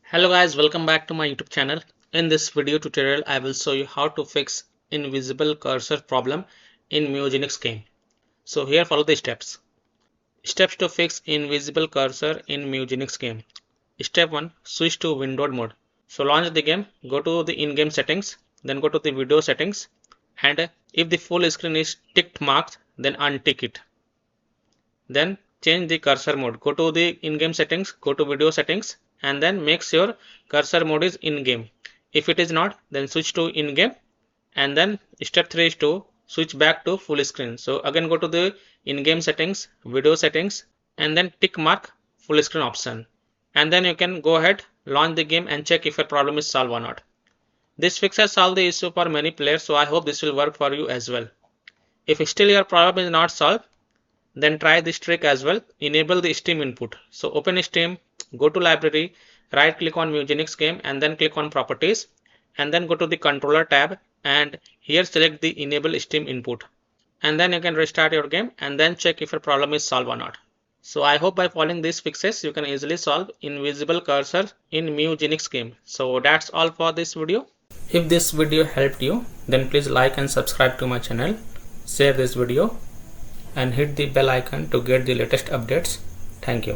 Hello guys, welcome back to my YouTube channel. In this video tutorial, I will show you how to fix invisible cursor problem in Mewgenics Game. So here follow the steps. Steps to fix invisible cursor in Mewgenics Game. Step 1. Switch to windowed mode. So launch the game, go to the in-game settings, then go to the video settings, and if the full screen is ticked marked, then untick it. Then change the cursor mode. Go to the in-game settings, go to video settings, and then make sure cursor mode is in-game. If it is not, then switch to in-game, and then step 3 is to switch back to full screen. So again go to the in-game settings, video settings, and then tick mark full screen option, and then you can go ahead, launch the game and check if your problem is solved or not. This fix has solved the issue for many players, so I hope this will work for you as well. If still your problem is not solved, then try this trick as well. Enable the Steam input. So open Steam, go to library, right click on Mewgenics Game, and then click on properties, and then go to the controller tab, and here select the enable Steam input, and then you can restart your game and then check if your problem is solved or not. So I hope by following these fixes you can easily solve invisible cursor in Mewgenics Game. So that's all for this video. If this video helped you, then please like and subscribe to my channel, share this video, and hit the bell icon to get the latest updates. Thank you.